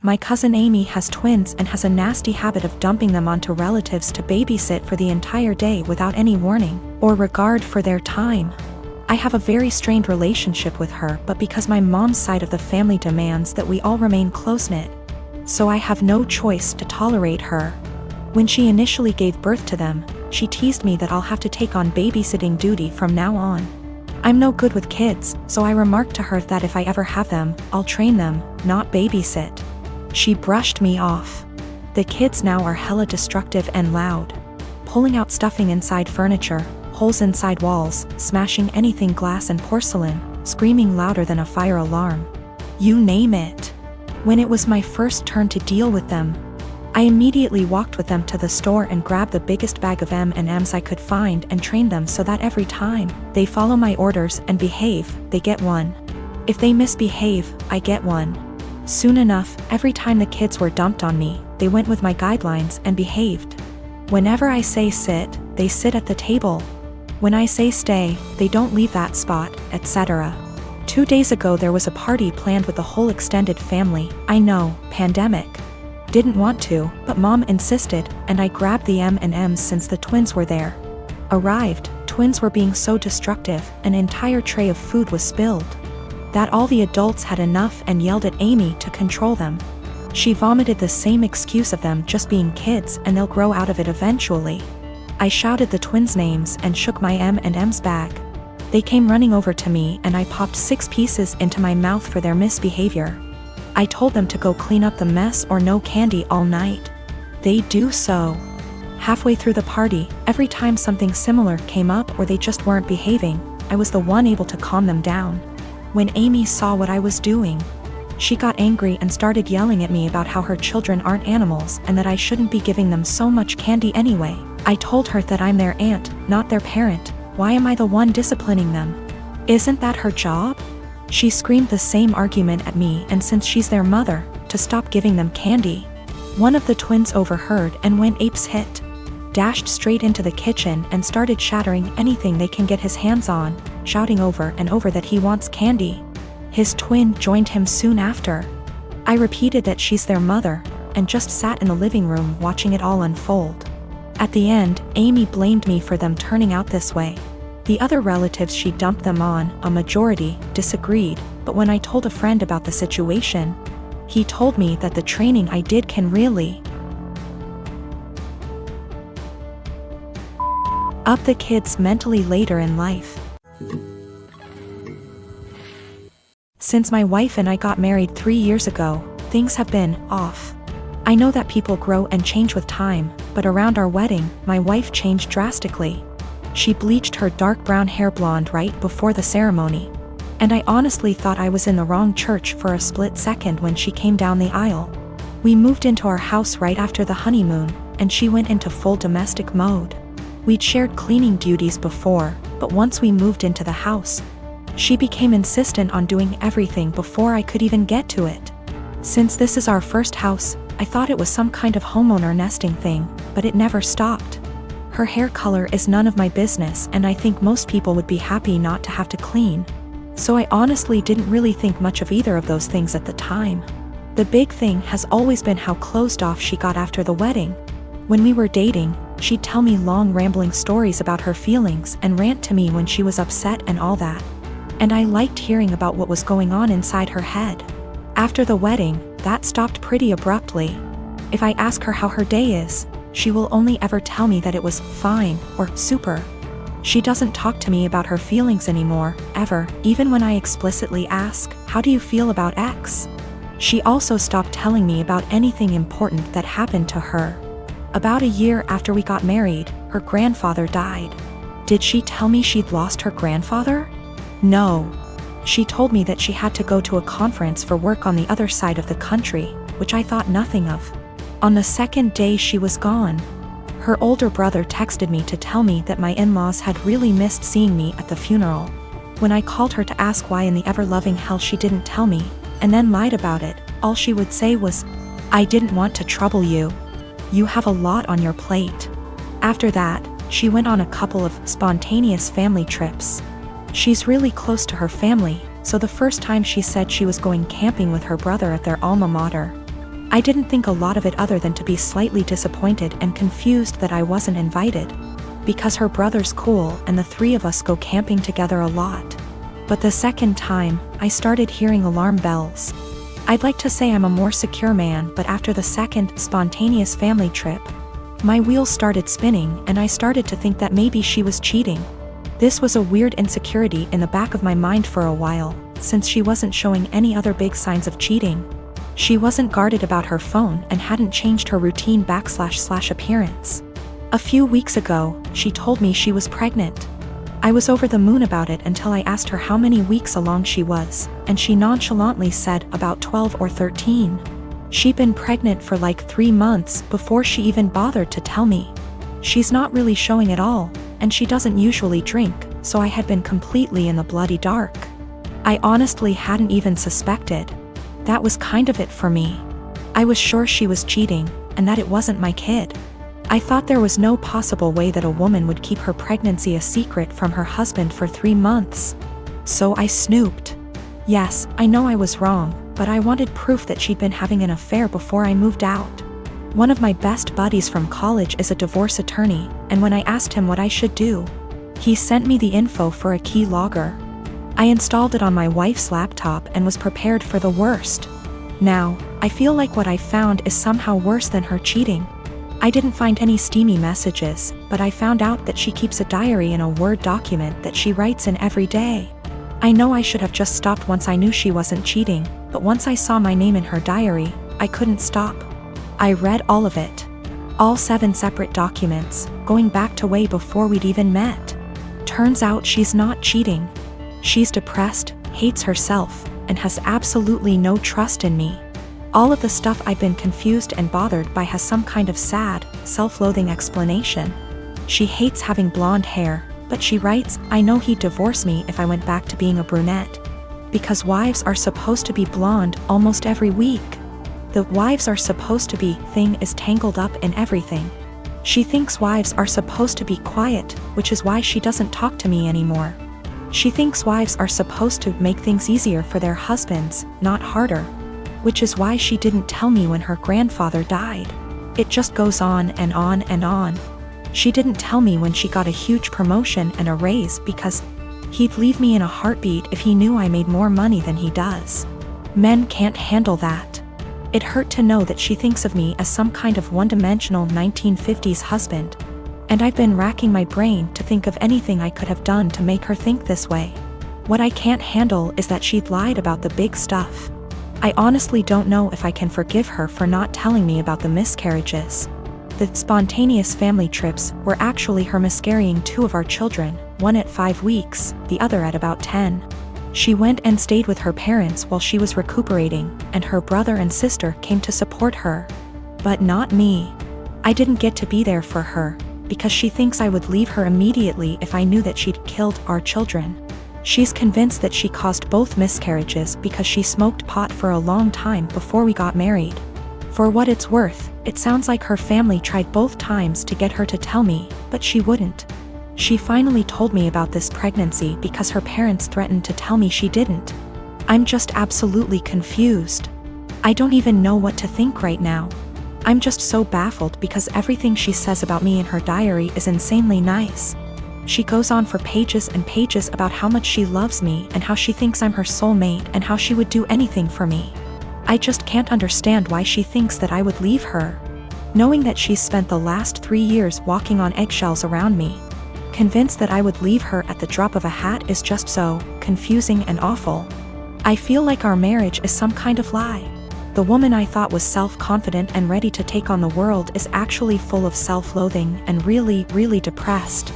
My cousin Amy has twins and has a nasty habit of dumping them onto relatives to babysit for the entire day without any warning or regard for their time. I have a very strained relationship with her, but because my mom's side of the family demands that we all remain close-knit, so I have no choice to tolerate her. When she initially gave birth to them, she teased me that I'll have to take on babysitting duty from now on. I'm no good with kids, so I remarked to her that if I ever have them, I'll train them, not babysit. She brushed me off. The kids now are hella destructive and loud, pulling out stuffing inside furniture, holes inside walls, smashing anything glass and porcelain, screaming louder than a fire alarm. You name it. When it was my first turn to deal with them, I immediately walked with them to the store and grabbed the biggest bag of M&Ms I could find and trained them so that every time they follow my orders and behave, they get one. If they misbehave, I get one. Soon enough, every time the kids were dumped on me, they went with my guidelines and behaved. Whenever I say sit, they sit at the table. When I say stay, they don't leave that spot, etc. 2 days ago there was a party planned with the whole extended family. I know, pandemic. Didn't want to, but mom insisted, and I grabbed the M&Ms since the twins were there. Arrived, twins were being so destructive, an entire tray of food was spilled. That all the adults had enough and yelled at Amy to control them. She vomited the same excuse of them just being kids and they'll grow out of it eventually. I shouted the twins' names and shook my M&Ms bag. They came running over to me and I popped 6 pieces into my mouth for their misbehavior. I told them to go clean up the mess or no candy all night. They do so. Halfway through the party, every time something similar came up or they just weren't behaving, I was the one able to calm them down. When Amy saw what I was doing, she got angry and started yelling at me about how her children aren't animals and that I shouldn't be giving them so much candy anyway. I told her that I'm their aunt, not their parent. Why am I the one disciplining them? Isn't that her job? She screamed the same argument at me, and since she's their mother, to stop giving them candy. One of the twins overheard and went apeshit. Dashed straight into the kitchen and started shattering anything they can get his hands on, shouting over and over that he wants candy. His twin joined him soon after. I repeated that she's their mother, and just sat in the living room watching it all unfold. At the end, Amy blamed me for them turning out this way. The other relatives she dumped them on, a majority, disagreed, but when I told a friend about the situation, he told me that the training I did can really up the kids mentally later in life. Since my wife and I got married 3 years ago, things have been off. I know that people grow and change with time, but around our wedding, my wife changed drastically. She bleached her dark brown hair blonde right before the ceremony. And I honestly thought I was in the wrong church for a split second when she came down the aisle. We moved into our house right after the honeymoon, and she went into full domestic mode. We'd shared cleaning duties before, but once we moved into the house, she became insistent on doing everything before I could even get to it. Since this is our first house, I thought it was some kind of homeowner nesting thing, but it never stopped. Her hair color is none of my business, and I think most people would be happy not to have to clean. So I honestly didn't really think much of either of those things at the time. The big thing has always been how closed off she got after the wedding. When we were dating, she'd tell me long rambling stories about her feelings and rant to me when she was upset and all that. And I liked hearing about what was going on inside her head. After the wedding, that stopped pretty abruptly. If I ask her how her day is, she will only ever tell me that it was fine or super. She doesn't talk to me about her feelings anymore, ever, even when I explicitly ask, "How do you feel about X?" She also stopped telling me about anything important that happened to her. About a year after we got married, her grandfather died. Did she tell me she'd lost her grandfather? No. She told me that she had to go to a conference for work on the other side of the country, which I thought nothing of. On the second day she was gone, her older brother texted me to tell me that my in-laws had really missed seeing me at the funeral. When I called her to ask why in the ever-loving hell she didn't tell me, and then lied about it, all she would say was, "I didn't want to trouble you. You have a lot on your plate." After that, she went on a couple of spontaneous family trips. She's really close to her family, so the first time she said she was going camping with her brother at their alma mater, I didn't think a lot of it other than to be slightly disappointed and confused that I wasn't invited. Because her brother's cool and the three of us go camping together a lot. But the second time, I started hearing alarm bells. I'd like to say I'm a more secure man, but after the second spontaneous family trip, my wheels started spinning and I started to think that maybe she was cheating. This was a weird insecurity in the back of my mind for a while, since she wasn't showing any other big signs of cheating. She wasn't guarded about her phone and hadn't changed her routine / appearance. A few weeks ago, she told me she was pregnant. I was over the moon about it until I asked her how many weeks along she was, and she nonchalantly said about 12 or 13. She'd been pregnant for like 3 months before she even bothered to tell me. She's not really showing at all, and she doesn't usually drink, so I had been completely in the bloody dark. I honestly hadn't even suspected. That was kind of it for me. I was sure she was cheating, and that it wasn't my kid. I thought there was no possible way that a woman would keep her pregnancy a secret from her husband for 3 months. So I snooped. Yes, I know I was wrong, but I wanted proof that she'd been having an affair before I moved out. One of my best buddies from college is a divorce attorney, and when I asked him what I should do, he sent me the info for a key logger. I installed it on my wife's laptop and was prepared for the worst. Now, I feel like what I found is somehow worse than her cheating. I didn't find any steamy messages, but I found out that she keeps a diary in a Word document that she writes in every day. I know I should have just stopped once I knew she wasn't cheating, but once I saw my name in her diary, I couldn't stop. I read all of it. All 7 separate documents, going back to way before we'd even met. Turns out she's not cheating. She's depressed, hates herself, and has absolutely no trust in me. All of the stuff I've been confused and bothered by has some kind of sad, self-loathing explanation. She hates having blonde hair, but she writes, I know he'd divorce me if I went back to being a brunette. Because wives are supposed to be blonde almost every week. The wives are supposed to be thing is tangled up in everything. She thinks wives are supposed to be quiet, which is why she doesn't talk to me anymore. She thinks wives are supposed to make things easier for their husbands, not harder. Which is why she didn't tell me when her grandfather died. It just goes on and on and on. She didn't tell me when she got a huge promotion and a raise because he'd leave me in a heartbeat if he knew I made more money than he does. Men can't handle that. It hurt to know that she thinks of me as some kind of one-dimensional 1950s husband. And I've been racking my brain to think of anything I could have done to make her think this way. What I can't handle is that she'd lied about the big stuff. I honestly don't know if I can forgive her for not telling me about the miscarriages. The spontaneous family trips were actually her miscarrying 2 of our children, one at 5 weeks, the other at about 10. She went and stayed with her parents while she was recuperating, and her brother and sister came to support her. But not me. I didn't get to be there for her, because she thinks I would leave her immediately if I knew that she'd killed our children. She's convinced that she caused both miscarriages because she smoked pot for a long time before we got married. For what it's worth, it sounds like her family tried both times to get her to tell me, but she wouldn't. She finally told me about this pregnancy because her parents threatened to tell me she didn't. I'm just absolutely confused. I don't even know what to think right now. I'm just so baffled because everything she says about me in her diary is insanely nice. She goes on for pages and pages about how much she loves me and how she thinks I'm her soulmate and how she would do anything for me. I just can't understand why she thinks that I would leave her. Knowing that she's spent the last 3 years walking on eggshells around me, convinced that I would leave her at the drop of a hat is just so confusing and awful. I feel like our marriage is some kind of lie. The woman I thought was self-confident and ready to take on the world is actually full of self-loathing and really, really depressed.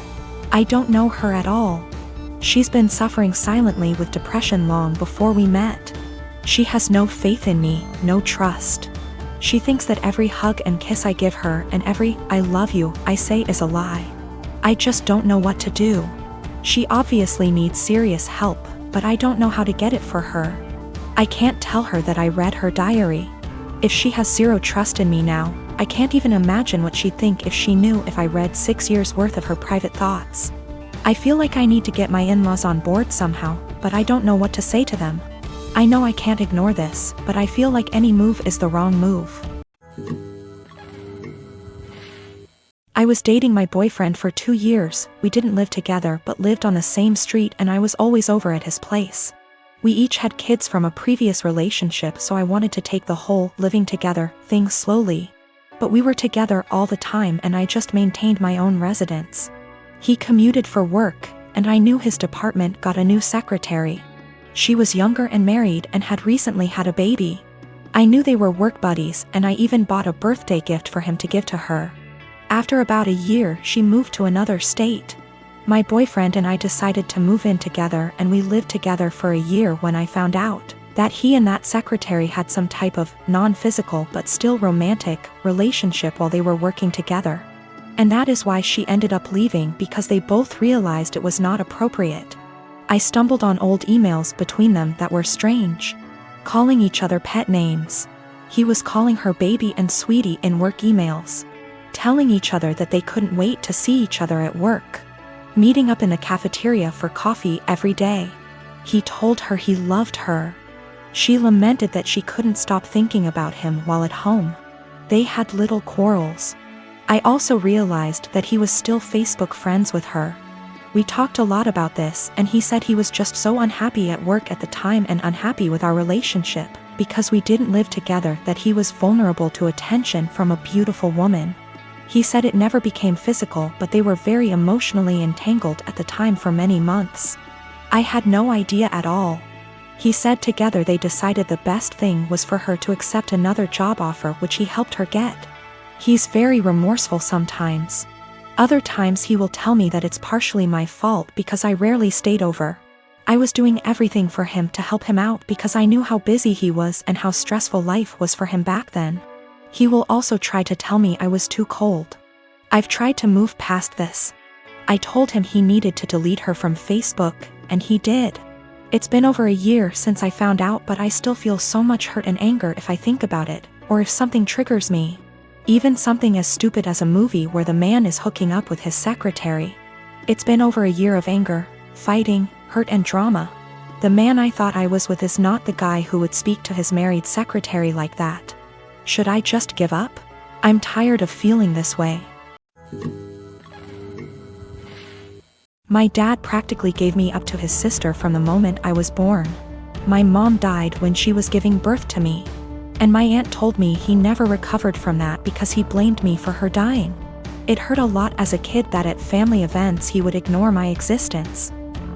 I don't know her at all. She's been suffering silently with depression long before we met. She has no faith in me, no trust. She thinks that every hug and kiss I give her and every "I love you" I say is a lie. I just don't know what to do. She obviously needs serious help, but I don't know how to get it for her. I can't tell her that I read her diary. If she has zero trust in me now, I can't even imagine what she'd think if she knew if I read 6 years worth of her private thoughts. I feel like I need to get my in-laws on board somehow, but I don't know what to say to them. I know I can't ignore this, but I feel like any move is the wrong move. I was dating my boyfriend for 2 years. We didn't live together but lived on the same street, and I was always over at his place. We each had kids from a previous relationship, so I wanted to take the whole living together thing slowly. But we were together all the time and I just maintained my own residence. He commuted for work, and I knew his department got a new secretary. She was younger and married and had recently had a baby. I knew they were work buddies, and I even bought a birthday gift for him to give to her. After about a year, she moved to another state. My boyfriend and I decided to move in together, and we lived together for a year when I found out that he and that secretary had some type of non-physical but still romantic relationship while they were working together. And that is why she ended up leaving, because they both realized it was not appropriate. I stumbled on old emails between them that were strange, calling each other pet names. He was calling her baby and sweetie in work emails, telling each other that they couldn't wait to see each other at work, meeting up in the cafeteria for coffee every day. He told her he loved her. She lamented that she couldn't stop thinking about him while at home. They had little quarrels. I also realized that he was still Facebook friends with her. We talked a lot about this, and he said he was just so unhappy at work at the time and unhappy with our relationship because we didn't live together, that he was vulnerable to attention from a beautiful woman. He said it never became physical, but they were very emotionally entangled at the time for many months. I had no idea at all. He said together they decided the best thing was for her to accept another job offer, which he helped her get. He's very remorseful sometimes. Other times he will tell me that it's partially my fault because I rarely stayed over. I was doing everything for him to help him out because I knew how busy he was and how stressful life was for him back then. He will also try to tell me I was too cold. I've tried to move past this. I told him he needed to delete her from Facebook, and he did. It's been over a year since I found out, but I still feel so much hurt and anger if I think about it, or if something triggers me. Even something as stupid as a movie where the man is hooking up with his secretary. It's been over a year of anger, fighting, hurt and drama. The man I thought I was with is not the guy who would speak to his married secretary like that. Should I just give up? I'm tired of feeling this way. My dad practically gave me up to his sister from the moment I was born. My mom died when she was giving birth to me. And my aunt told me he never recovered from that because he blamed me for her dying. It hurt a lot as a kid that at family events he would ignore my existence.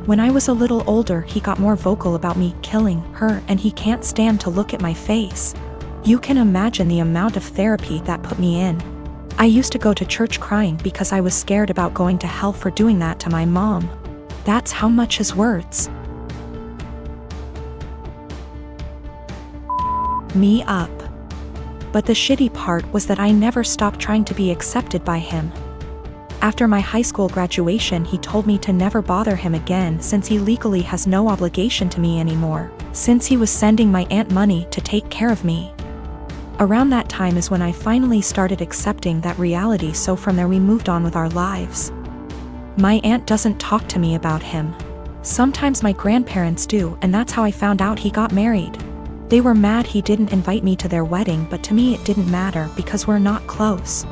When I was a little older, he got more vocal about me killing her, and he can't stand to look at my face. You can imagine the amount of therapy that put me in. I used to go to church crying because I was scared about going to hell for doing that to my mom. That's how much his words me up. But the shitty part was that I never stopped trying to be accepted by him. After my high school graduation, he told me to never bother him again since he legally has no obligation to me anymore, since he was sending my aunt money to take care of me. Around that time is when I finally started accepting that reality, so from there we moved on with our lives. My aunt doesn't talk to me about him. Sometimes my grandparents do, and that's how I found out he got married. They were mad he didn't invite me to their wedding, but to me it didn't matter because we're not close.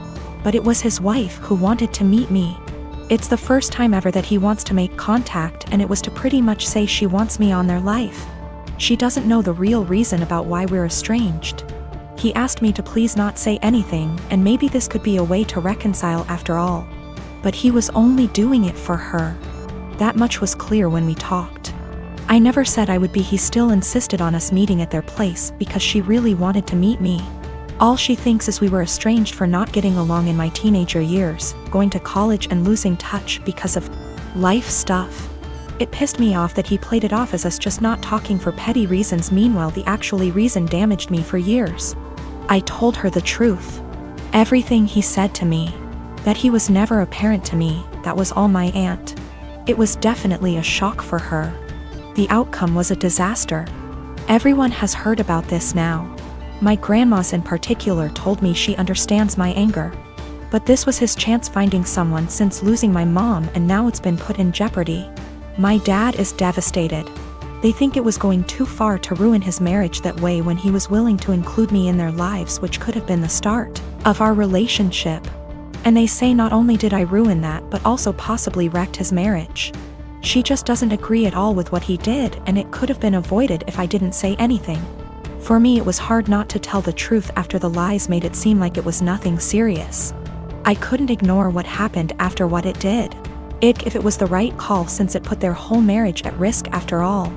But it was his wife who wanted to meet me. It's the first time ever that he wants to make contact, and it was to pretty much say she wants me on their life. She doesn't know the real reason about why we're estranged. He asked me to please not say anything, and maybe this could be a way to reconcile after all. But he was only doing it for her. That much was clear when we talked. I never said I would be. He still insisted on us meeting at their place because she really wanted to meet me. All she thinks is we were estranged for not getting along in my teenager years, going to college and losing touch because of life stuff. It pissed me off that he played it off as us just not talking for petty reasons. Meanwhile, the actual reason damaged me for years. I told her the truth. Everything he said to me. That he was never a parent to me, that was all my aunt. It was definitely a shock for her. The outcome was a disaster. Everyone has heard about this now. My grandmas in particular told me she understands my anger. But this was his chance finding someone since losing my mom, and now it's been put in jeopardy. My dad is devastated. They think it was going too far to ruin his marriage that way when he was willing to include me in their lives, which could have been the start of our relationship. And they say not only did I ruin that, but also possibly wrecked his marriage. She just doesn't agree at all with what he did, and it could have been avoided if I didn't say anything. For me, it was hard not to tell the truth after the lies made it seem like it was nothing serious. I couldn't ignore what happened after what it did. If it was the right call, since it put their whole marriage at risk after all.